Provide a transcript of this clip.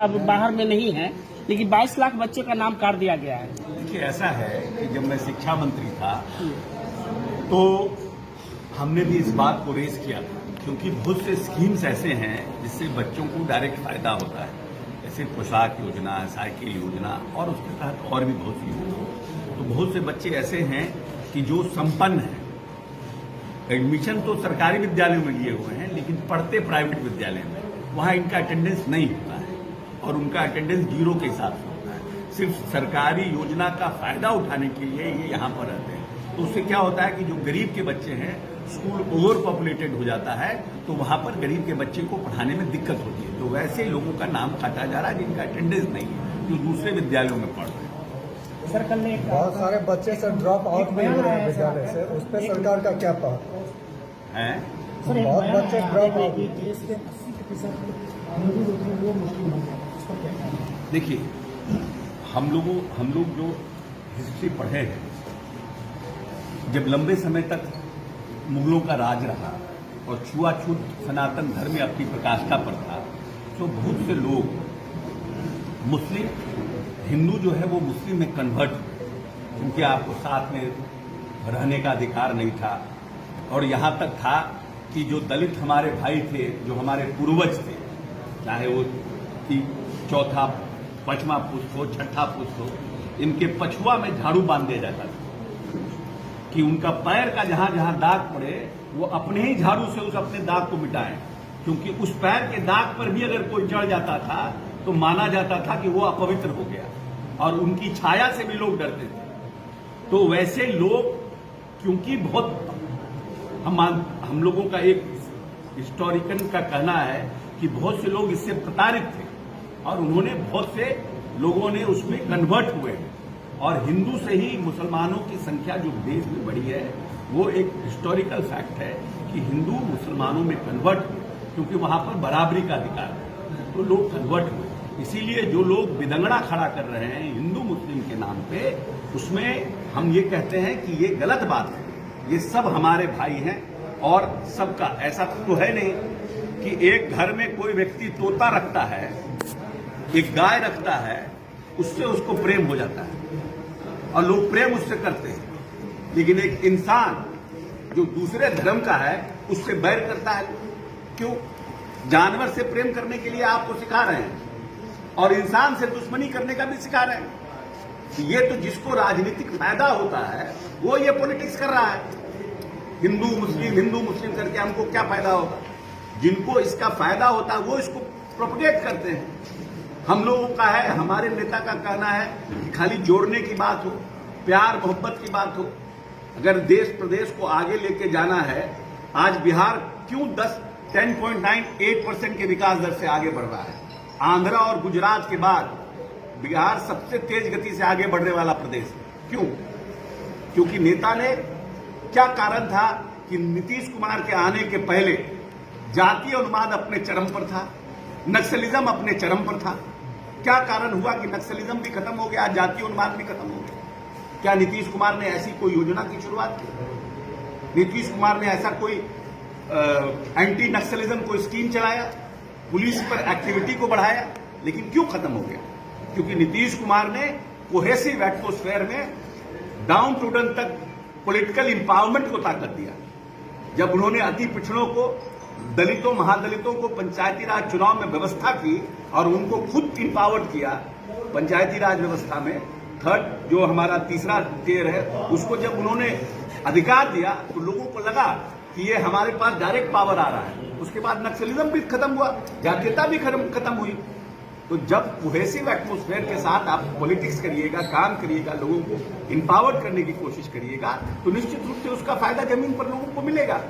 अब बाहर में नहीं है, लेकिन 22 लाख बच्चे का नाम काट दिया गया है। देखिए, ऐसा है कि जब मैं शिक्षा मंत्री था तो हमने भी इस बात को रेज किया था, क्योंकि बहुत से स्कीम्स ऐसे हैं जिससे बच्चों को डायरेक्ट फायदा होता है, जैसे पोशाक योजना, साइकिल योजना और उसके तहत और भी बहुत सी योजना। तो बहुत से बच्चे ऐसे हैं कि जो संपन्न हैं, एडमिशन तो सरकारी विद्यालयों में लिए हुए हैं, लेकिन पढ़ते प्राइवेट विद्यालय में, वहाँ इनका अटेंडेंस नहीं होता है और उनका अटेंडेंस 0 के हिसाब से होता है। सिर्फ सरकारी योजना का फायदा उठाने के लिए ये यहाँ पर रहते हैं। तो उससे क्या होता है कि जो गरीब के बच्चे हैं, स्कूल ओवर पॉपुलेटेड हो जाता है, तो वहाँ पर गरीब के बच्चे को पढ़ाने में दिक्कत होती है। तो वैसे लोगों का नाम काटा जा रहा है जिनका अटेंडेंस नहीं है, जो दूसरे विद्यालयों में पढ़ रहे हैं। सर, कल बहुत सारे बच्चे सर ड्रॉप आउट भी हो रहे हैं विद्यालय से, उस पर सरकार का क्या पहल है? बहुत बच्चे ड्रॉप आउट। देखिए, हम लोग जो हिस्ट्री पढ़े हैं, जब लंबे समय तक मुगलों का राज रहा और छुआछूत सनातन धर्म में अपनी प्रकाष्ठा पर था, तो बहुत से लोग मुस्लिम, हिंदू जो है वो मुस्लिम में कन्वर्ट, क्योंकि आपको साथ में रहने का अधिकार नहीं था। और यहाँ तक था कि जो दलित हमारे भाई थे, जो हमारे पूर्वज थे, चाहे वो चौथा पांचवा पुष्ट हो, छठा पुष्ट हो, इनके पछुआ में झाड़ू बांध दिया जाता था कि उनका पैर का जहां जहां दाग पड़े वो अपने ही झाड़ू से उस अपने दाग को मिटाएं, क्योंकि उस पैर के दाग पर भी अगर कोई चढ़ जाता था तो माना जाता था कि वो अपवित्र हो गया, और उनकी छाया से भी लोग डरते थे। तो वैसे लोग, क्योंकि बहुत हम लोगों का एक हिस्टोरिकन का कहना है कि बहुत से लोग इससे प्रताड़ित थे और उन्होंने, बहुत से लोगों ने उसमें कन्वर्ट हुए, और हिंदू से ही मुसलमानों की संख्या जो देश में बढ़ी है, वो एक हिस्टोरिकल फैक्ट है कि हिंदू मुसलमानों में कन्वर्ट हुए, क्योंकि वहां पर बराबरी का अधिकार है, तो लोग कन्वर्ट हुए। इसीलिए जो लोग विदंगड़ा खड़ा कर रहे हैं हिंदू मुस्लिम के नाम पे, उसमें हम ये कहते हैं कि ये गलत बात है। ये सब हमारे भाई हैं, और सबका ऐसा तो है नहीं कि एक घर में कोई व्यक्ति तोता रखता है, एक गाय रखता है, उससे उसको प्रेम हो जाता है और लोग प्रेम उससे करते हैं, लेकिन एक इंसान जो दूसरे धर्म का है उससे बैर करता है। क्यों? जानवर से प्रेम करने के लिए आपको सिखा रहे हैं और इंसान से दुश्मनी करने का भी सिखा रहे हैं। ये तो जिसको राजनीतिक फायदा होता है वो ये पॉलिटिक्स कर रहा है। हिंदू मुस्लिम करके हमको क्या फायदा होगा? जिनको इसका फायदा होता है वो इसको प्रोपगेट करते हैं। हम लोगों का है, हमारे नेता का कहना है कि खाली जोड़ने की बात हो, प्यार मोहब्बत की बात हो। अगर देश प्रदेश को आगे लेके जाना है, आज बिहार क्यों 10.98% के विकास दर से आगे बढ़ रहा है? आंध्रा और गुजरात के बाद बिहार सबसे तेज गति से आगे बढ़ने वाला प्रदेश है। क्यों? क्योंकि नेता ने, क्या कारण था कि नीतीश कुमार के आने के पहले जातीय उन्माद अपने चरम पर था, नक्सलिज्म अपने चरम पर था। क्या कारण हुआ कि नक्सलिज्म भी खत्म हो गया, जातीय उन्माद भी खत्म हो गया? क्या नीतीश कुमार ने ऐसी कोई योजना की शुरुआत की? नीतीश कुमार ने ऐसा कोई एंटी नक्सलिज्म कोई स्कीम चलाया, पुलिस पर एक्टिविटी को बढ़ाया? लेकिन क्यों खत्म हो गया? क्योंकि नीतीश कुमार ने कोहेसिव एटमॉस्फेयर में डाउन टूडन तक पॉलिटिकल इंपावरमेंट को ताकत दिया। जब उन्होंने अति पिछड़ों को, दलितों, महादलितों को पंचायती राज चुनाव में व्यवस्था की और उनको खुद इंपावर्ड किया, पंचायती राज व्यवस्था में थर्ड जो हमारा तीसरा टियर है, उसको जब उन्होंने अधिकार दिया तो लोगों को लगा कि ये हमारे पास डायरेक्ट पावर आ रहा है। उसके बाद नक्सलिज्म भी खत्म हुआ, जातीयता भी खत्म हुई। तो जब कोहेसिव एटमॉस्फेयर के साथ आप पॉलिटिक्स करिएगा, काम करिएगा, लोगों को इंपावर्ड करने की कोशिश करिएगा, तो निश्चित रूप से उसका फायदा जमीन पर लोगों को मिलेगा।